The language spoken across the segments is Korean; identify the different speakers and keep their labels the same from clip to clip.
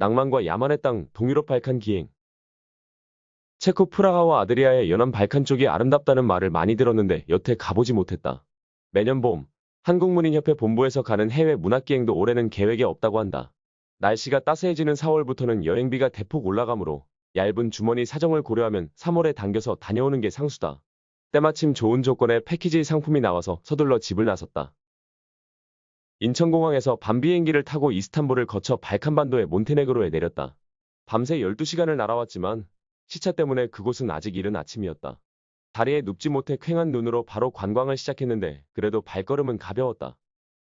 Speaker 1: 낭만과 야만의 땅, 동유럽 발칸 기행. 체코 프라하와 아드리아의 연안 발칸 쪽이 아름답다는 말을 많이 들었는데 여태 가보지 못했다. 매년 봄, 한국문인협회 본부에서 가는 해외 문학기행도 올해는 계획에 없다고 한다. 날씨가 따스해지는 4월부터는 여행비가 대폭 올라가므로 얇은 주머니 사정을 고려하면 3월에 당겨서 다녀오는 게 상수다. 때마침 좋은 조건의 패키지 상품이 나와서 서둘러 집을 나섰다. 인천공항에서 밤 비행기를 타고 이스탄불을 거쳐 발칸반도의 몬테네그로에 내렸다. 밤새 12시간을 날아왔지만 시차 때문에 그곳은 아직 이른 아침이었다. 다리에 눕지 못해 퀭한 눈으로 바로 관광을 시작했는데 그래도 발걸음은 가벼웠다.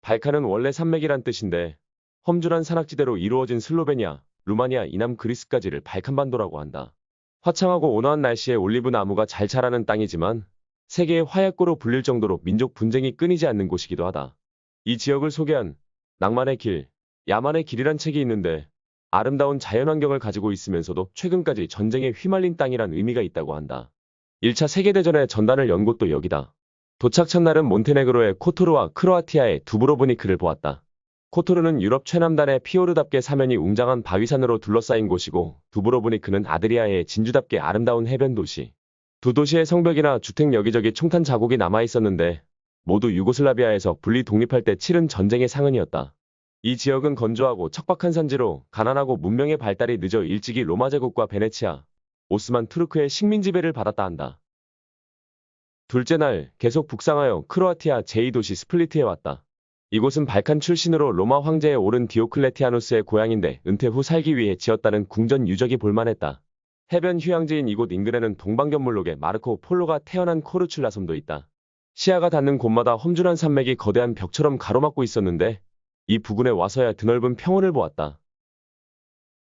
Speaker 1: 발칸은 원래 산맥이란 뜻인데 험준한 산악지대로 이루어진 슬로베니아, 루마니아, 이남 그리스까지를 발칸반도라고 한다. 화창하고 온화한 날씨에 올리브 나무가 잘 자라는 땅이지만 세계의 화약고로 불릴 정도로 민족 분쟁이 끊이지 않는 곳이기도 하다. 이 지역을 소개한 낭만의 길, 야만의 길이란 책이 있는데 아름다운 자연환경을 가지고 있으면서도 최근까지 전쟁에 휘말린 땅이란 의미가 있다고 한다. 1차 세계대전에 전단을 연 곳도 여기다. 도착 첫날은 몬테네그로의 코토르와 크로아티아의 두브로브니크를 보았다. 코토르는 유럽 최남단의 피오르답게 사면이 웅장한 바위산으로 둘러싸인 곳이고 두브로브니크는 아드리아의 진주답게 아름다운 해변 도시. 두 도시의 성벽이나 주택 여기저기 총탄 자국이 남아있었는데 모두 유고슬라비아에서 분리 독립할 때 치른 전쟁의 상흔이었다. 이 지역은 건조하고 척박한 산지로 가난하고 문명의 발달이 늦어 일찍이 로마 제국과 베네치아, 오스만 투르크의 식민 지배를 받았다 한다. 둘째 날 계속 북상하여 크로아티아 제2도시 스플리트에 왔다. 이곳은 발칸 출신으로 로마 황제에 오른 디오클레티아누스의 고향인데 은퇴 후 살기 위해 지었다는 궁전 유적이 볼만했다. 해변 휴양지인 이곳 인근에는 동방견물록의 마르코 폴로가 태어난 코르출라 섬도 있다. 시야가 닿는 곳마다 험준한 산맥이 거대한 벽처럼 가로막고 있었는데 이 부근에 와서야 드넓은 평원을 보았다.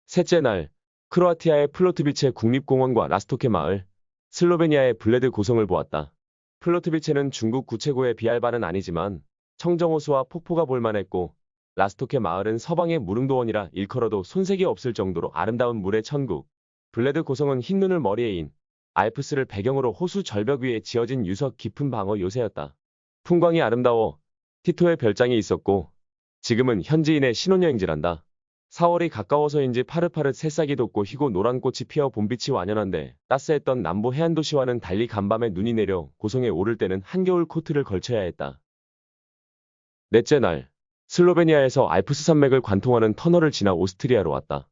Speaker 1: 셋째 날, 크로아티아의 플로트비체 국립공원과 라스토케 마을, 슬로베니아의 블레드 고성을 보았다. 플로트비체는 중국 구체고의 비할 바는 아니지만 청정호수와 폭포가 볼만했고 라스토케 마을은 서방의 무릉도원이라 일컬어도 손색이 없을 정도로 아름다운 물의 천국, 블레드 고성은 흰눈을 머리에 인 알프스를 배경으로 호수 절벽 위에 지어진 유석 깊은 방어 요새였다. 풍광이 아름다워 티토의 별장이 있었고 지금은 현지인의 신혼여행지란다. 4월이 가까워서인지 파릇파릇 새싹이 돋고 희고 노란 꽃이 피어 봄빛이 완연한데 따스했던 남부 해안도시와는 달리 간밤에 눈이 내려 고성에 오를 때는 한겨울 코트를 걸쳐야 했다. 넷째 날, 슬로베니아에서 알프스 산맥을 관통하는 터널을 지나 오스트리아로 왔다.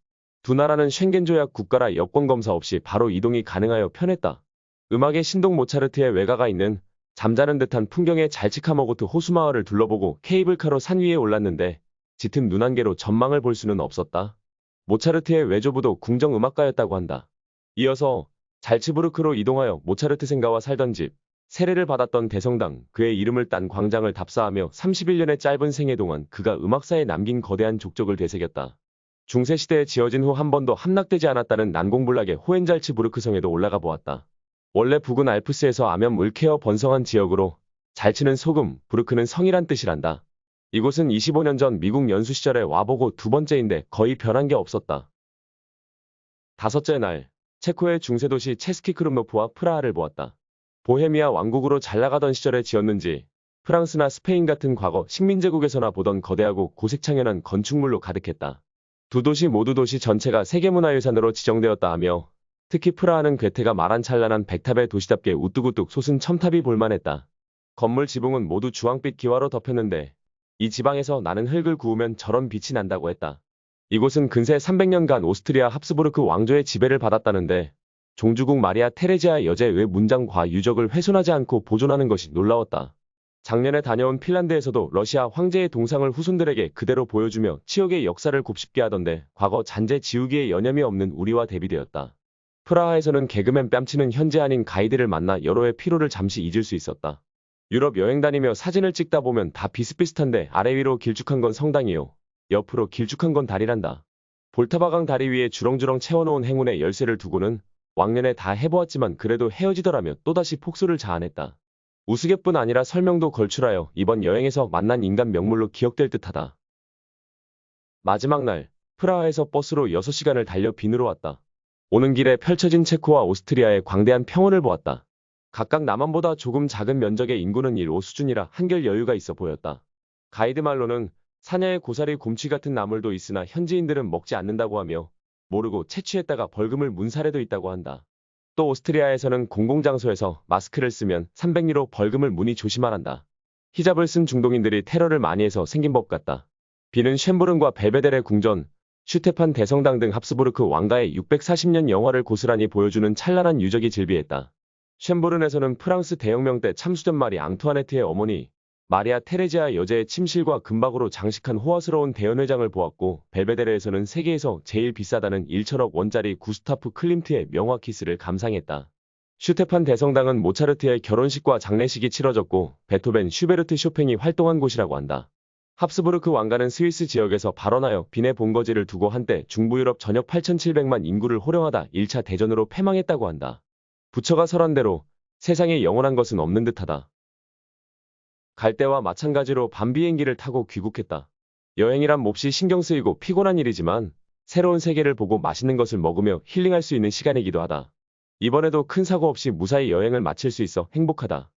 Speaker 1: 두 나라는 쉥겐 조약 국가라 여권 검사 없이 바로 이동이 가능하여 편했다. 음악의 신동 모차르트의 외가가 있는 잠자는 듯한 풍경의 잘치카머고트 호수마을을 둘러보고 케이블카로 산 위에 올랐는데 짙은 눈안개로 전망을 볼 수는 없었다. 모차르트의 외조부도 궁정음악가였다고 한다. 이어서 잘츠부르크로 이동하여 모차르트 생가와 살던 집, 세례를 받았던 대성당, 그의 이름을 딴 광장을 답사하며 31년의 짧은 생애 동안 그가 음악사에 남긴 거대한 족적을 되새겼다. 중세시대에 지어진 후 한 번도 함락되지 않았다는 난공불락의 호엔잘츠부르크 성에도 올라가 보았다. 원래 북은 알프스에서 암염을케어 번성한 지역으로 잘 치는 소금, 부르크는 성이란 뜻이란다. 이곳은 25년 전 미국 연수 시절에 와보고 두 번째인데 거의 변한 게 없었다. 다섯째 날, 체코의 중세도시 체스키 크룸노프와 프라하를 보았다. 보헤미아 왕국으로 잘 나가던 시절에 지었는지 프랑스나 스페인 같은 과거 식민제국에서나 보던 거대하고 고색창연한 건축물로 가득했다. 두 도시 모두 도시 전체가 세계문화유산으로 지정되었다 하며 특히 프라하는 괴테가 말한 찬란한 백탑의 도시답게 우뚝우뚝 솟은 첨탑이 볼만했다. 건물 지붕은 모두 주황빛 기와로 덮였는데 이 지방에서 나는 흙을 구우면 저런 빛이 난다고 했다. 이곳은 근세 300년간 오스트리아 합스부르크 왕조의 지배를 받았다는데 종주국 마리아 테레지아 여제의 문장과 유적을 훼손하지 않고 보존하는 것이 놀라웠다. 작년에 다녀온 핀란드에서도 러시아 황제의 동상을 후손들에게 그대로 보여주며 치욕의 역사를 곱씹게 하던데 과거 잔재 지우기에 여념이 없는 우리와 대비되었다. 프라하에서는 개그맨 뺨치는 현지 아닌 가이드를 만나 여러의 피로를 잠시 잊을 수 있었다. 유럽 여행 다니며 사진을 찍다 보면 다 비슷비슷한데 아래 위로 길쭉한 건 성당이요. 옆으로 길쭉한 건 다리란다. 볼타바강 다리 위에 주렁주렁 채워놓은 행운의 열쇠를 두고는 왕년에 다 해보았지만 그래도 헤어지더라며 또다시 폭소를 자아냈다. 우스갯뿐 아니라 설명도 걸출하여 이번 여행에서 만난 인간 명물로 기억될 듯하다. 마지막 날, 프라하에서 버스로 6시간을 달려 빈으로 왔다. 오는 길에 펼쳐진 체코와 오스트리아의 광대한 평원을 보았다. 각각 남한보다 조금 작은 면적의 인구는 1, 5 수준이라 한결 여유가 있어 보였다. 가이드 말로는 사냐에 고사리 곰취 같은 나물도 있으나 현지인들은 먹지 않는다고 하며 모르고 채취했다가 벌금을 문 사례도 있다고 한다. 또 오스트리아에서는 공공장소에서 마스크를 쓰면 300유로 벌금을 무니 조심하란다. 히잡을 쓴 중동인들이 테러를 많이 해서 생긴 법 같다. 비는 쉔부른과 벨베데레 궁전, 슈테판 대성당 등 합스부르크 왕가의 640년 영화를 고스란히 보여주는 찬란한 유적이 즐비했다. 쉔부른에서는 프랑스 대혁명 때 참수전 마리 앙투아네트의 어머니 마리아 테레지아 여제의 침실과 금박으로 장식한 호화스러운 대연회장을 보았고, 벨베데레에서는 세계에서 제일 비싸다는 1천억 원짜리 구스타프 클림트의 명화 키스를 감상했다. 슈테판 대성당은 모차르트의 결혼식과 장례식이 치러졌고, 베토벤, 슈베르트, 쇼팽이 활동한 곳이라고 한다. 합스부르크 왕가는 스위스 지역에서 발원하여 빈의 본거지를 두고 한때 중부유럽 전역 8,700만 인구를 호령하다 1차 대전으로 패망했다고 한다. 부처가 설한 대로 세상에 영원한 것은 없는 듯하다. 갈 때와 마찬가지로 밤 비행기를 타고 귀국했다. 여행이란 몹시 신경 쓰이고 피곤한 일이지만 새로운 세계를 보고 맛있는 것을 먹으며 힐링할 수 있는 시간이기도 하다. 이번에도 큰 사고 없이 무사히 여행을 마칠 수 있어 행복하다.